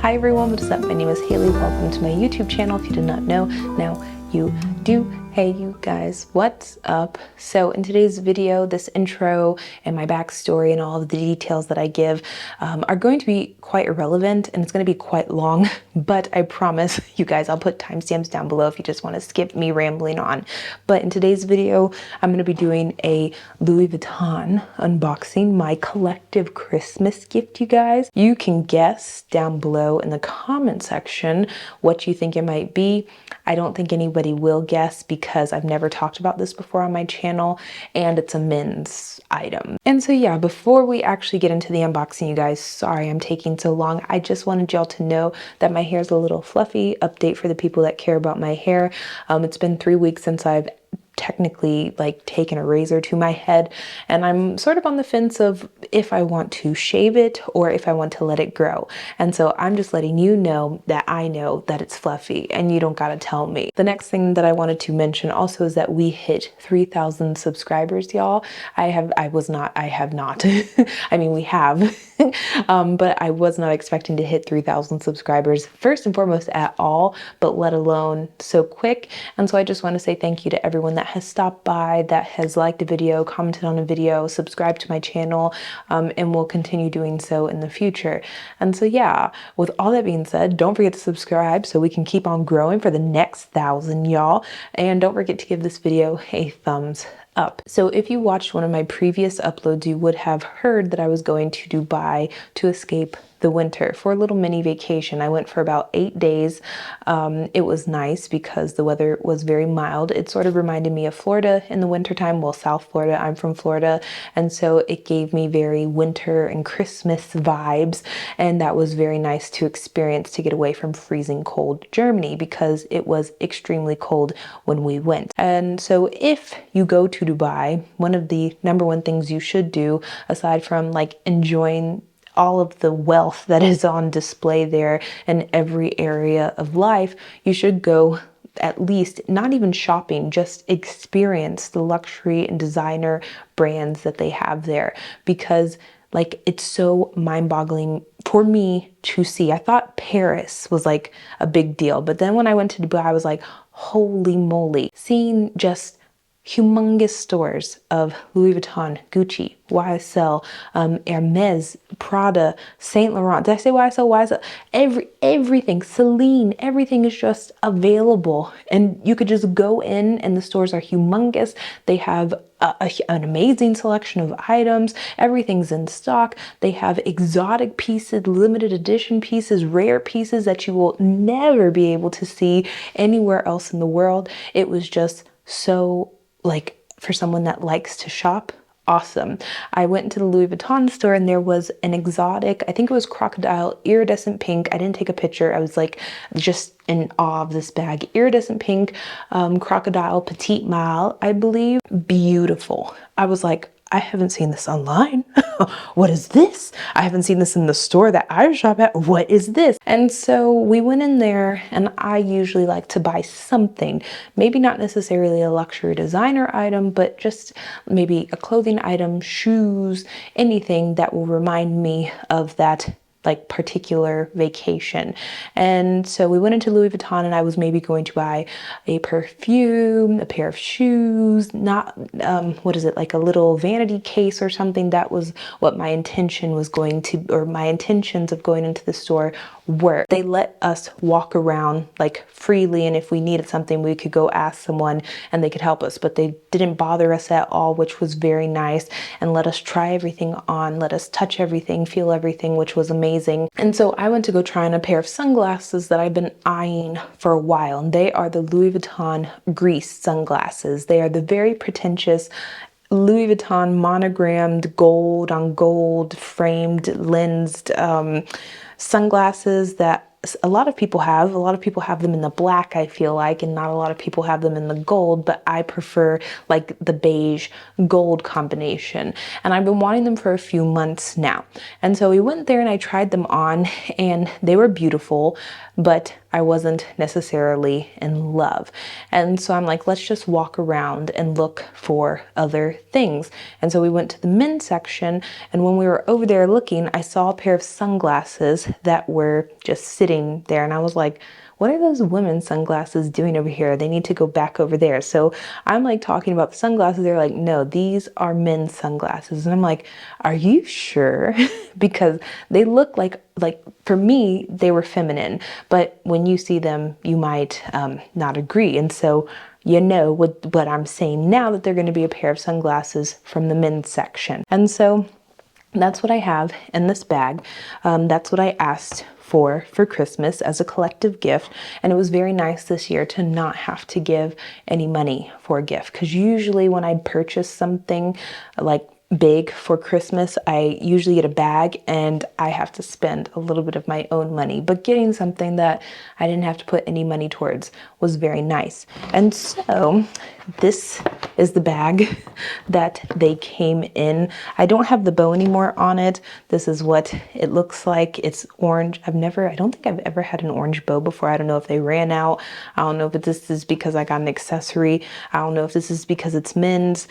Hi everyone, what is up? My name is Haley. Welcome to my YouTube channel. If you did not know, now you do. Hey you guys, what's up? So in today's video, this intro and my backstory and all of the details that I give are going to be quite irrelevant and it's going to be quite long, but I promise you guys, I'll put timestamps down below if you just want to skip me rambling on. But in today's video, I'm going to be doing a Louis Vuitton unboxing, my collective Christmas gift, you guys. You can guess down below in the comment section what you think it might be. I don't think anybody will guess because I've never talked about this before on my channel and it's a men's item. And so yeah, before we actually get into the unboxing, you guys, sorry I'm taking so long. I just wanted y'all to know that my hair is a little fluffy. Update for the people that care about my hair. It's been 3 weeks since I've technically like taken a razor to my head and I'm sort of on the fence of if I want to shave it or if I want to let it grow. And so I'm just letting you know that I know that it's fluffy and you don't gotta tell me. The next thing that I wanted to mention also is that we hit 3,000 subscribers, y'all. I have not. I mean, we have, but I was not expecting to hit 3,000 subscribers first and foremost at all, but let alone so quick. And so I just want to say thank you to everyone that has stopped by, that has liked a video, commented on a video, subscribed to my channel, and will continue doing so in the future. And so yeah, with all that being said, don't forget to subscribe so we can keep on growing for the next 1,000, y'all. And don't forget to give this video a thumbs up. So if you watched one of my previous uploads, you would have heard that I was going to Dubai to escape the winter for a little mini vacation. I went for about 8 days. It was nice because the weather was very mild. It sort of reminded me of Florida in the wintertime. Well, South Florida, I'm from Florida. And so it gave me very winter and Christmas vibes. And that was very nice to experience, to get away from freezing cold Germany because it was extremely cold when we went. And so if you go to Dubai, one of the #1 things you should do, aside from like enjoying all of the wealth that is on display there in every area of life, you should go at least, not even shopping, just experience the luxury and designer brands that they have there, because like it's so mind-boggling for me to see. I thought Paris was like a big deal, but then when I went to Dubai, I was like, holy moly, seeing just humongous stores of Louis Vuitton, Gucci, YSL, Hermes, Prada, Saint Laurent. Did I say YSL? YSL? Everything, Celine, everything is just available. And you could just go in and the stores are humongous. They have an amazing selection of items. Everything's in stock. They have exotic pieces, limited edition pieces, rare pieces that you will never be able to see anywhere else in the world. It was just so, like, for someone that likes to shop, awesome. I went into the Louis Vuitton store and there was an exotic, I think it was crocodile, iridescent pink. I didn't take a picture. I was like just in awe of this bag. Iridescent pink, crocodile, petite mâle, I believe. Beautiful. I was like, I haven't seen this online. What is this? I haven't seen this in the store that I shop at. What is this? And so we went in there and I usually like to buy something, maybe not necessarily a luxury designer item, but just maybe a clothing item, shoes, anything that will remind me of that like particular vacation. And so we went into Louis Vuitton and I was maybe going to buy a perfume, a pair of shoes, not, what is it, like a little vanity case or something. That was what my intention was going to, or my intentions of going into the store were. They let us walk around like freely, and if we needed something we could go ask someone and they could help us, but they didn't bother us at all, which was very nice, and let us try everything on, let us touch everything, feel everything, which was amazing. And so I went to go try on a pair of sunglasses that I've been eyeing for a while, and they are the Louis Vuitton Grease sunglasses. They are the very pretentious Louis Vuitton monogrammed gold on gold framed lensed sunglasses that a lot of people have. A lot of people have them in the black, I feel like, and not a lot of people have them in the gold, but I prefer like the beige gold combination. And I've been wanting them for a few months now. And so we went there and I tried them on and they were beautiful, but I wasn't necessarily in love. And so I'm like, let's just walk around and look for other things. And so we went to the men's section, and when we were over there looking, I saw a pair of sunglasses that were just sitting there, and I was like, what are those women's sunglasses doing over here? They need to go back over there. So I'm like talking about the sunglasses. They're like, no, these are men's sunglasses. And I'm like, are you sure? Because they look like for me, they were feminine. But when you see them, you might not agree. And so you know what I'm saying now, that they're going to be a pair of sunglasses from the men's section. And so that's what I have in this bag. That's what I asked for Christmas as a collective gift. And it was very nice this year to not have to give any money for a gift. Because usually when I purchase something like big for Christmas, I usually get a bag and I have to spend a little bit of my own money. But getting something that I didn't have to put any money towards was very nice. And so this is the bag that they came in. I don't have the bow anymore on it. This is what it looks like. It's orange. I don't think I've ever had an orange bow before. I don't know if they ran out. I don't know if this is because I got an accessory. I don't know if this is because it's men's.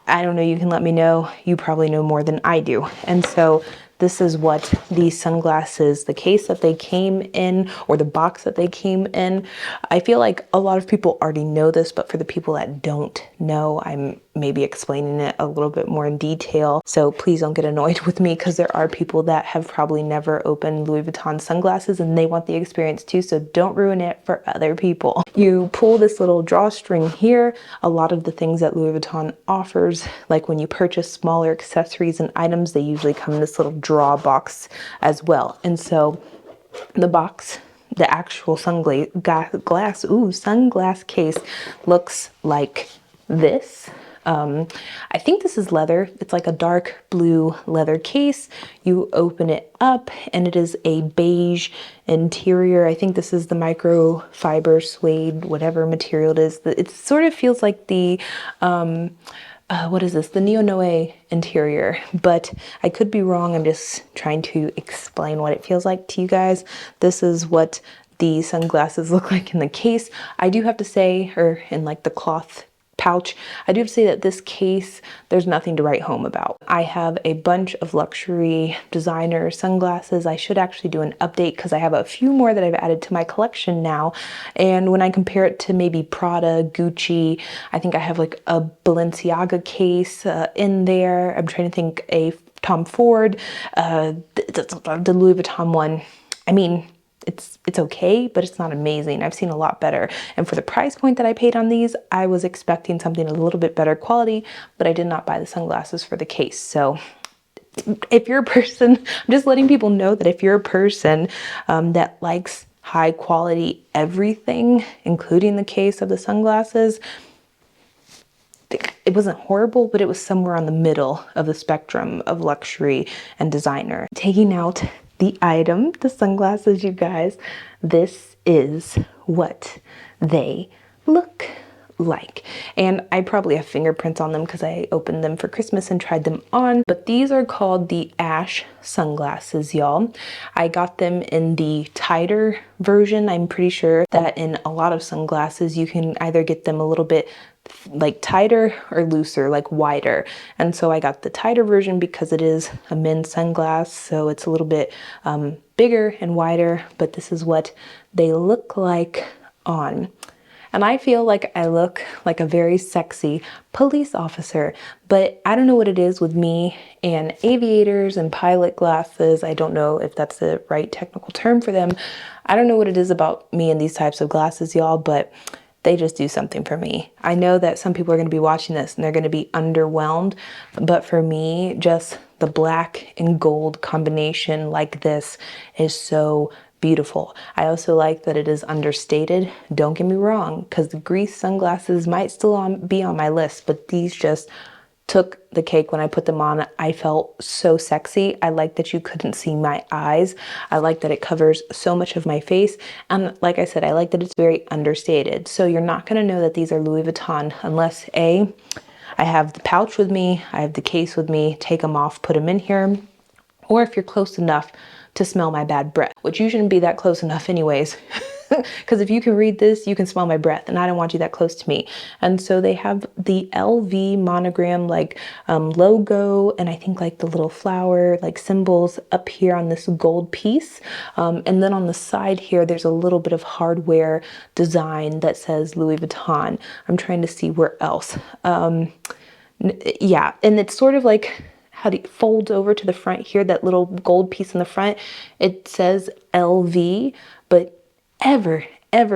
I don't know, you can let me know. You probably know more than I do. And so this is what these sunglasses, the case that they came in, or the box that they came in. I feel like a lot of people already know this, but for the people that don't know, I'm maybe explaining it a little bit more in detail. So please don't get annoyed with me, because there are people that have probably never opened Louis Vuitton sunglasses and they want the experience too. So don't ruin it for other people. You pull this little drawstring here. A lot of the things that Louis Vuitton offers, like when you purchase smaller accessories and items, they usually come in this little draw box as well. And so the box, the actual sunglass case looks like this. I think this is leather. It's like a dark blue leather case. You open it up and it is a beige interior. I think this is the microfiber suede, whatever material it is. It sort of feels like the, what is this? The neo-noir interior, but I could be wrong. I'm just trying to explain what it feels like to you guys. This is what the sunglasses look like in the case. I do have to say, or in like the cloth pouch, I do have to say that this case, there's nothing to write home about. I have a bunch of luxury designer sunglasses. I should actually do an update because I have a few more that I've added to my collection now. And when I compare it to maybe Prada, Gucci, I think I have like a Balenciaga case in there. I'm trying to think, a Tom Ford, the Louis Vuitton one. I mean, it's okay, but it's not amazing. I've seen a lot better. And for the price point that I paid on these, I was expecting something a little bit better quality, but I did not buy the sunglasses for the case. So if you're a person, I'm just letting people know that if you're a person that likes high quality everything, including the case of the sunglasses, it wasn't horrible, but it was somewhere on the middle of the spectrum of luxury and designer. Taking out the item, the sunglasses, you guys, this is what they look like. And I probably have fingerprints on them because I opened them for Christmas and tried them on, but these are called the Ash sunglasses, y'all. I got them in the tighter version. I'm pretty sure that in a lot of sunglasses, you can either get them a little bit like tighter or looser, like wider. And so I got the tighter version because it is a men's sunglass, so it's a little bit bigger and wider, but this is what they look like on. And I feel like I look like a very sexy police officer, but I don't know what it is with me and aviators and pilot glasses. I don't know if that's the right technical term for them. I don't know what it is about me and these types of glasses, y'all, but they just do something for me. I know that some people are going to be watching this and they're going to be underwhelmed, but for me, just the black and gold combination like this is so beautiful. I also like that it is understated. Don't get me wrong, because the grease sunglasses might still be on my list, but these just took the cake when I put them on. I felt so sexy. I like that you couldn't see my eyes. I like that it covers so much of my face. And like I said, I like that it's very understated. So you're not gonna know that these are Louis Vuitton unless A, I have the pouch with me, I have the case with me, take them off, put them in here, or if you're close enough to smell my bad breath, which you shouldn't be that close enough anyways. because if you can read this, you can smell my breath, and I don't want you that close to me. And so they have the LV monogram like logo, and I think like the little flower like symbols up here on this gold piece. And then on the side here, there's a little bit of hardware design that says Louis Vuitton. I'm trying to see where else. Yeah, and it's sort of like, how do you fold over to the front here, that little gold piece in the front, it says LV, but ever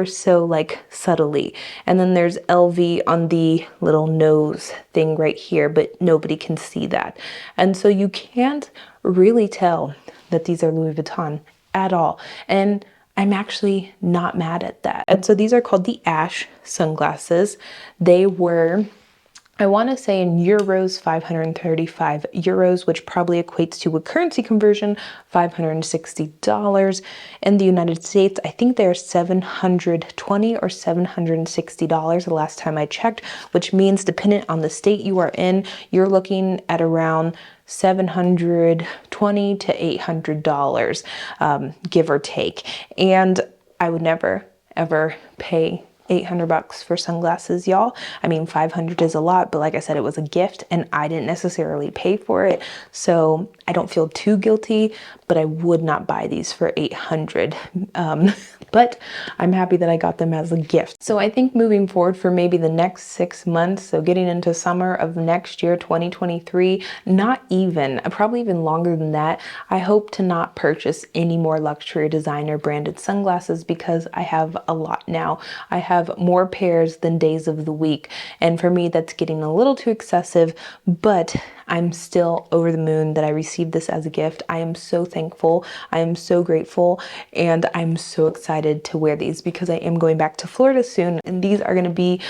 so like subtly. And then there's LV on the little nose thing right here, but nobody can see that. And so you can't really tell that these are Louis Vuitton at all. And I'm actually not mad at that. And so these are called the Ash sunglasses. They were, I want to say in euros, 535 euros, which probably equates to a currency conversion, $560. In the United States, I think they're $720 or $760 the last time I checked, which means dependent on the state you are in, you're looking at around $720 to $800, give or take. And I would never, ever pay $800 for sunglasses, y'all. I mean, 500 is a lot, but like I said, it was a gift and I didn't necessarily pay for it. So I don't feel too guilty, but I would not buy these for 800. But I'm happy that I got them as a gift. So I think moving forward for maybe the next 6 months, so getting into summer of next year, 2023, not even, probably even longer than that, I hope to not purchase any more luxury designer branded sunglasses because I have a lot now. I have more pairs than days of the week. And for me, that's getting a little too excessive, but I'm still over the moon that I received this as a gift. I am so thankful. I am so grateful. And I'm so excited to wear these because I am going back to Florida soon. And these are going to be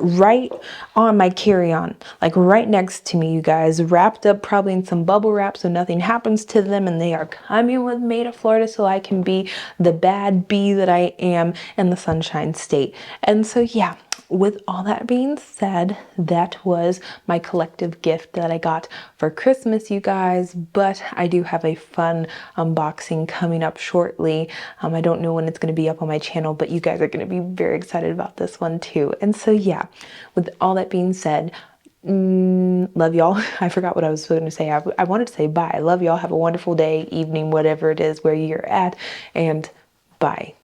right on my carry-on, like right next to me, you guys, wrapped up probably in some bubble wrap so nothing happens to them. And they are coming with me to Florida so I can be the bad bee that I am in the Sunshine State. And so, yeah. With all that being said, that was my collective gift that I got for Christmas, you guys, but I do have a fun unboxing coming up shortly. I don't know when it's going to be up on my channel, but you guys are going to be very excited about this one too. And so, yeah, with all that being said, love y'all. I forgot what I was going to say. I wanted to say bye. Love y'all. Have a wonderful day, evening, whatever it is where you're at, and bye.